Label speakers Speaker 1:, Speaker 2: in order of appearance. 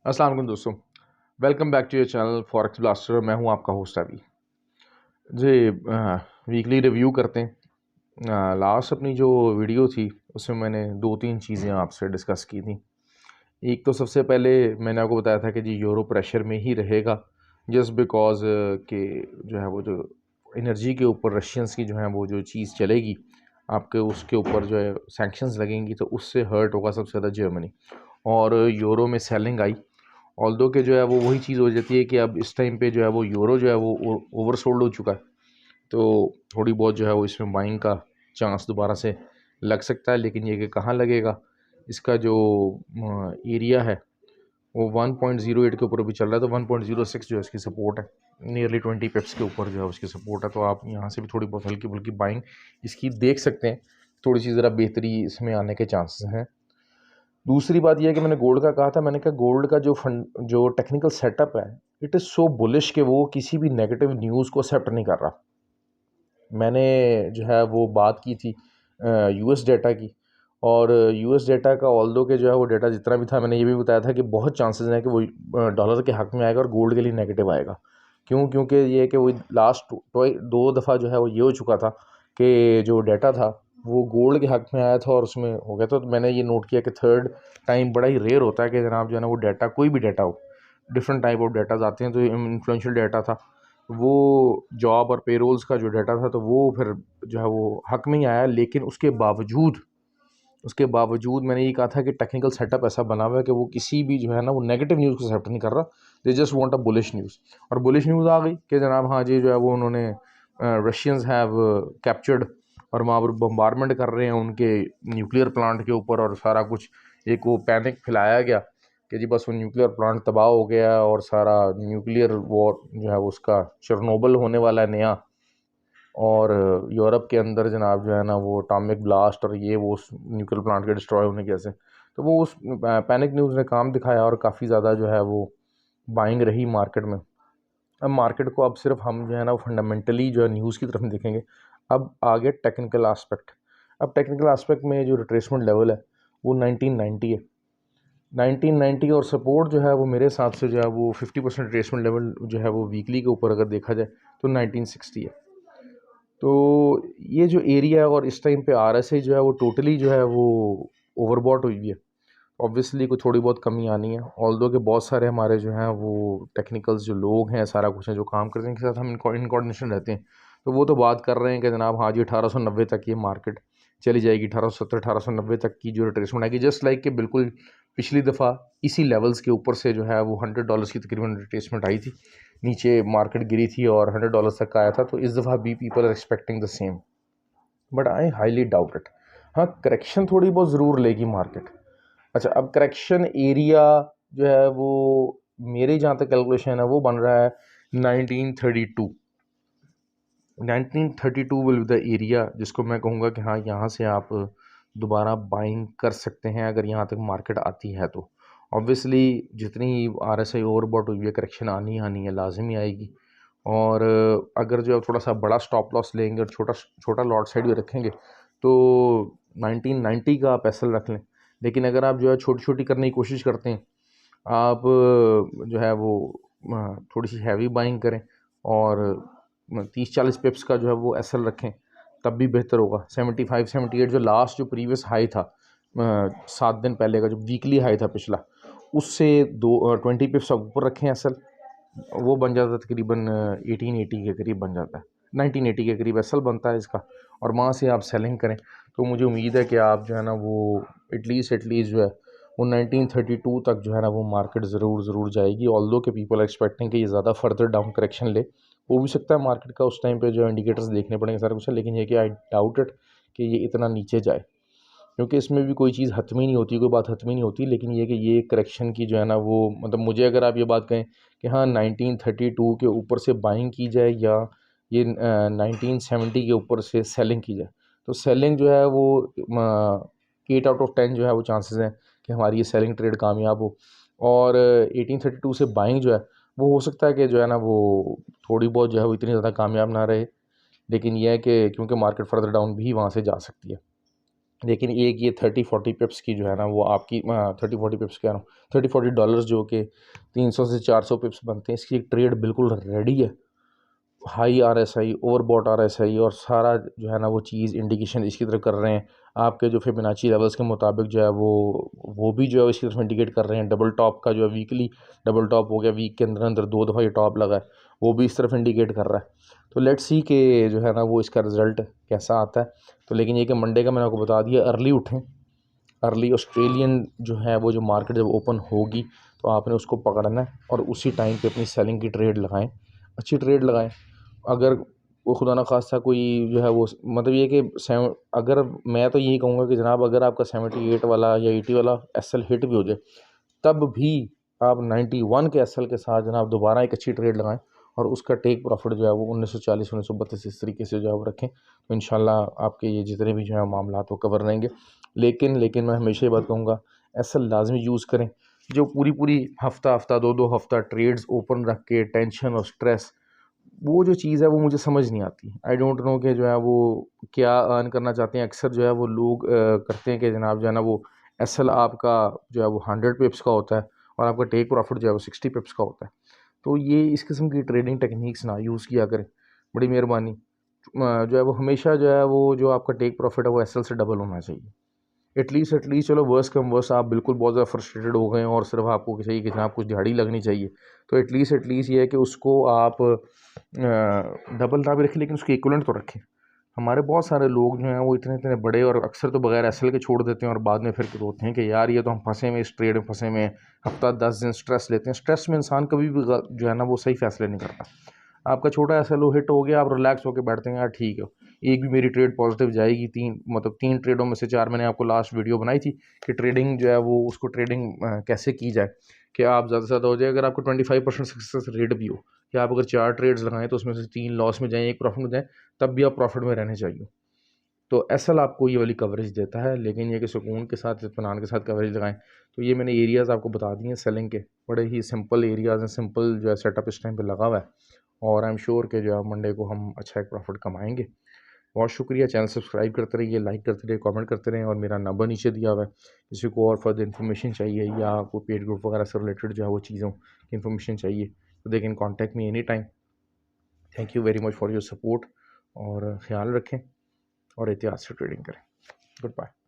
Speaker 1: अस्सलाम वालेकुम दोस्तों, welcome back to your channel Forex Blaster. मैं हूं आपका होस्ट अभी जी। वीकली रिव्यू करते हैं। लास्ट अपनी जो वीडियो थी उसमें मैंने दो तीन चीज़ें आपसे डिस्कस की थी। एक तो सबसे पहले मैंने आपको बताया था कि जी यूरो प्रेशर में ही रहेगा, जस्ट बिकॉज के जो है वो जो एनर्जी के ऊपर रशियंस की जो है वो जो चीज़ चलेगी, आपके उसके ऊपर जो है सैंक्शंस लगेंगी तो उससे हर्ट होगा सबसे ज़्यादा जर्मनी। और यूरो में सेलिंग आई, ऑल्दो के जो है वो वही चीज़ हो जाती है कि अब इस टाइम पे जो है वो यूरो जो है वो ओवरसोल्ड हो चुका है, तो थोड़ी बहुत जो है वो इसमें बाइंग का चांस दोबारा से लग सकता है। लेकिन ये कि कहाँ लगेगा, इसका जो एरिया है वो 1.08 के ऊपर भी चल रहा है, तो 1.06 जो है इसकी सपोर्ट है, नियरली 20 पिप्स के ऊपर जो है उसकी सपोर्ट है। तो आप यहाँ से भी थोड़ी बहुत हल्की फुल्की बाइंग इसकी देख सकते हैं, थोड़ी सी ज़रा बेहतरी इसमें आने के चांसेस हैं। दूसरी बात यह है कि मैंने गोल्ड का कहा था, मैंने कहा गोल्ड का जो टेक्निकल सेटअप है, इट इज़ सो बुलिश कि वो किसी भी नेगेटिव न्यूज़ को एक्सेप्ट नहीं कर रहा। मैंने जो है वो बात की थी यूएस डेटा की, और यूएस डेटा का ऑल्दो के जो है वो डेटा जितना भी था, मैंने ये भी बताया था कि बहुत चांसेस हैं कि वो डॉलर के हक में आएगा और गोल्ड के लिए नेगेटिव आएगा। क्यों? क्योंकि ये है कि वो लास्ट दो दफ़ा जो है वो ये हो चुका था कि जो डेटा था वो गोल्ड के हक में आया था और उसमें हो गया था। तो मैंने ये नोट किया कि थर्ड टाइम बड़ा ही रेयर होता है कि जनाब जो है ना वो डाटा, कोई भी डाटा हो, डिफरेंट टाइप ऑफ डाटाज आते हैं। तो इन्फ्लुएंशियल डाटा था, वो जॉब और पेरोल्स का जो डाटा था, तो वो फिर जो है वो हक में ही आया। लेकिन उसके बावजूद मैंने ये कहा था कि टेक्निकल सेटअप ऐसा बना हुआ है कि वो किसी भी जो है ना वो नेगेटिव न्यूज़ को एक्सेप्ट नहीं कर रहा, they just want a bullish news. और बुलिश न्यूज़ आ गई कि जनाब हाँ जी जो है वो उन्होंने रशियंस हैव कैप्चर्ड, और वहाँ पर बम्बारमेंट कर रहे हैं उनके न्यूक्लियर प्लांट के ऊपर, और सारा कुछ एक वो पैनिक फैलाया गया कि जी बस वो न्यूक्लियर प्लांट तबाह हो गया और सारा न्यूक्लियर वॉर जो है उसका चेरनोबिल होने वाला है नया। और यूरोप के अंदर जनाब जो है ना वो एटॉमिक ब्लास्ट और ये वो उस न्यूक्लियर प्लांट के डिस्ट्रॉय होने कैसे, तो वो उस पैनिक न्यूज़ ने काम दिखाया और काफ़ी ज़्यादा जो है वो बाइंग रही मार्केट में। अब मार्केट को अब सिर्फ हम जो है ना फंडामेंटली जो है न्यूज़ की तरफ देखेंगे। अब आगे टेक्निकल आस्पेक्ट। अब टेक्निकल आस्पेक्ट में जो रिट्रेसमेंट लेवल है वो 1990 है। 1990 और सपोर्ट जो है वो मेरे हिसाब से जो है वो 50% रिट्रेसमेंट लेवल जो है वो वीकली के ऊपर अगर देखा जाए तो 1960 है। तो ये जो एरिया है, और इस टाइम पे आरएसआई जो है वो टोटली जो है वो ओवरबॉट हुई है। ऑब्वियसली कोई थोड़ी बहुत कमी आनी है, ऑल्दो के बहुत सारे हमारे जो हैं वो टेक्निकल्स जो लोग हैं, सारा कुछ है जो काम करते हैं, इनके साथ हम इन कोऑर्डिनेशन रहते हैं। तो वो तो बात कर रहे हैं कि जनाब हाँ जी 1890 तक ये मार्केट चली जाएगी, 1870 1890 तक की जो रिट्रेसमेंट आएगी, जस्ट लाइक कि बिल्कुल पिछली दफ़ा इसी लेवल्स के ऊपर से जो है वो $100 की तकरीबन रिट्रेसमेंट आई थी, नीचे मार्केट गिरी थी और $100 तक का आया था। तो इस दफ़ा भी people are expecting the same, but I highly doubt it. हाँ, करेक्शन थोड़ी बहुत ज़रूर लेगी मार्केट। अच्छा, अब करेक्शन एरिया जो है वो मेरे जहाँ तक कैलकुलेशन है वो बन रहा है 1932। 1932 विल बी द एरिया जिसको मैं कहूँगा कि हाँ यहाँ से आप दोबारा बाइंग कर सकते हैं अगर यहाँ तक मार्केट आती है तो। ऑब्वियसली जितनी आरएसआई ओवरबॉट हुई है, करेक्शन आनी आनी है, लाजमी आएगी। और अगर जो है थोड़ा सा बड़ा स्टॉप लॉस लेंगे और छोटा छोटा लॉट साइड भी रखेंगे तो 1990 का आप एसएल रख लें। लेकिन अगर आप जो है छोटी छोटी करने की कोशिश करते हैं, आप जो है वो थोड़ी सी हैवी बाइंग करें और 30-40 पिप्स का जो है वो एसएल रखें, तब भी बेहतर होगा। 75-78 जो लास्ट जो प्रीवियस हाई था 7 दिन पहले का जो वीकली हाई था पिछला, उससे 20 पिप्स आप ऊपर रखें एसएल, वो बन जाता है तकरीबन 1880 के करीब बन जाता है, 1980 के करीब एसएल बनता है इसका। और वहाँ से आप सेलिंग करें तो मुझे उम्मीद है कि आप जो है ना वो एटलीस्ट जो है वो 1932 तक जो है ना वो मार्केट ज़रूर जाएगी। ऑल्दो के पीपल एक्सपेक्टिंग कि ये ज़्यादा फर्दर डाउन करेक्शन ले, हो भी सकता है मार्केट का उस टाइम पे जो इंडिकेटर्स देखने पड़ेंगे सारा कुछ है। लेकिन ये कि आई डाउट इट कि ये इतना नीचे जाए, क्योंकि इसमें भी कोई चीज़ हतमी नहीं होती, कोई बात हतमी नहीं होती। लेकिन ये कि ये करेक्शन की जो है ना वो मतलब मुझे अगर आप ये बात कहें कि हाँ 1932 के ऊपर से बाइंग की जाए या ये 1970 के ऊपर से सेलिंग की जाए, तो सेलिंग जो है वो 8 आउट ऑफ 10 जो है वो चांसेस हैं कि हमारी ये सेलिंग ट्रेड कामयाब हो। और 1832 से बाइंग जो है वो हो सकता है कि जो है ना वो थोड़ी बहुत जो है वो इतनी ज़्यादा कामयाब ना रहे। लेकिन यह है कि क्योंकि मार्केट फर्दर डाउन भी वहाँ से जा सकती है। लेकिन एक ये 30-40 पिप्स की जो है ना वो आपकी 30-40 पिप्स कह रहा हूँ, $30-40 जो कि 300 से 400 पिप्स बनते हैं, इसकी एक ट्रेड बिल्कुल रेडी है। हाई RSI, ओवरबॉट RSI और सारा जो है ना वो चीज़ इंडिकेशन इसकी तरफ कर रहे हैं। आपके जो फिबोनाची लेवल्स के मुताबिक जो है वो भी जो है इसकी तरफ इंडिकेट कर रहे हैं। डबल टॉप का जो है वीकली डबल टॉप हो गया, वीक के अंदर अंदर 2 दफ़ा ये टॉप लगा है, वो भी इस तरफ इंडिकेट कर रहा है। तो लेट्स सी के जो है ना वो इसका रिज़ल्ट कैसा आता है। तो लेकिन ये कि मंडे का मैंने आपको बता दिया, अर्ली उठें। अर्ली ऑस्ट्रेलियन जो है वो जो मार्केट जब ओपन होगी तो आपने उसको पकड़ना है और उसी टाइम पे अपनी सेलिंग की ट्रेड लगाएं, अच्छी ट्रेड लगाएं। अगर वो खुदा ना खास्ता कोई जो है वो मतलब ये कि अगर मैं तो यही कहूँगा कि जनाब अगर आपका 78 वाला या 80 वाला SL हिट भी हो जाए, तब भी आप 91 के SL के साथ जनाब दोबारा एक अच्छी ट्रेड लगाएं और उसका टेक प्रॉफिट जो है वो 1940-1932 इस तरीके से जो है वो रखें। तो इंशाल्लाह आपके ये जितने भी जो है मामला वो कवर रहेंगे। लेकिन मैं हमेशा ये बात कहूँगा, SL लाजमी यूज़ करें। जो पूरी हफ्ता 2-2 हफ्ता ट्रेड्स ओपन रख के टेंशन और स्ट्रेस, वो जो चीज़ है वो मुझे समझ नहीं आती। आई डोंट नो कि जो है वो क्या अर्न करना चाहते हैं। अक्सर जो है वो लोग करते हैं कि जनाब जो है ना वो SL आपका जो है वो 100 पिप्स का होता है और आपका टेक प्रॉफिट जो है वो 60 पिप्स का होता है। तो ये इस किस्म की ट्रेडिंग टेक्निक्स ना यूज़ किया करें, बड़ी मेहरबानी। जो है वो हमेशा जो है वो जो आपका टेक प्रॉफिट है वो SL से डबल होना चाहिए। एटलीस्ट चलो वर्स कम वर्स आप बिल्कुल बहुत ज़्यादा फ्रस्ट्रेटेड हो गए हैं और सिर्फ आपको चाहिए कि जनाब कुछ दिहाड़ी लगनी चाहिए, तो एटलीस्ट ये है कि उसको आप डबल ना भी रखें लेकिन उसके इक्वलेंट तो रखें। हमारे बहुत सारे लोग जो हैं वो इतने इतने बड़े और अक्सर तो बगैर SL के छोड़ देते हैं और बाद में फिर रोते हैं कि यार ये तो हम फंसे में इस ट्रेड में फंसे में, हफ्ता 10 दिन स्ट्रेस लेते हैं। स्ट्रेस में इंसान कभी भी जो है ना वो सही फैसले नहीं करता। आपका छोटा SL हिट हो गया, आप रिलैक्स होकर बैठते हैं यार ठीक है, एक भी मेरी ट्रेड पॉजिटिव जाएगी। 3 ट्रेडों में से 4 मैंने आपको लास्ट वीडियो बनाई थी कि ट्रेडिंग जो है वो उसको ट्रेडिंग कैसे की जाए कि आप ज़्यादा से ज़्यादा हो जाए। अगर आपको 25% सक्सेस रेट भी हो कि आप अगर 4 ट्रेड्स लगाएं तो उसमें से 3 लॉस में जाएँ, 1 प्रॉफिट में जाएँ, तब भी आप प्रॉफिट में रहने चाहिए। तो SL आपको ये वाली कवरेज देता है, लेकिन ये कि सुकून के साथ इत्मीनान के साथ कवरेज लगाएं। तो ये मैंने एरियाज़ आपको बता दिए हैं सेलिंग के, बड़े ही सिंपल एरियाज़ हैं, सिंपल जो है सेटअप इस टाइम पे लगा हुआ है और आई एम श्योर कि जो है मंडे को हम अच्छा एक प्रॉफिट कमाएंगे। बहुत शुक्रिया। चैनल सब्सक्राइब करते रहिए, लाइक करते रहिए, कमेंट करते रहें और मेरा नंबर नीचे दिया हुआ है। किसी को और फर्दर इन्फॉर्मेशन चाहिए या कोई पेड ग्रुप वगैरह से रिलेटेड जो है वो चीज़ों की इन्फॉर्मेशन चाहिए तो they can contact me any time. Thank you very much for your support और ख्याल रखें और एहतियात से ट्रेडिंग करें। Good bye.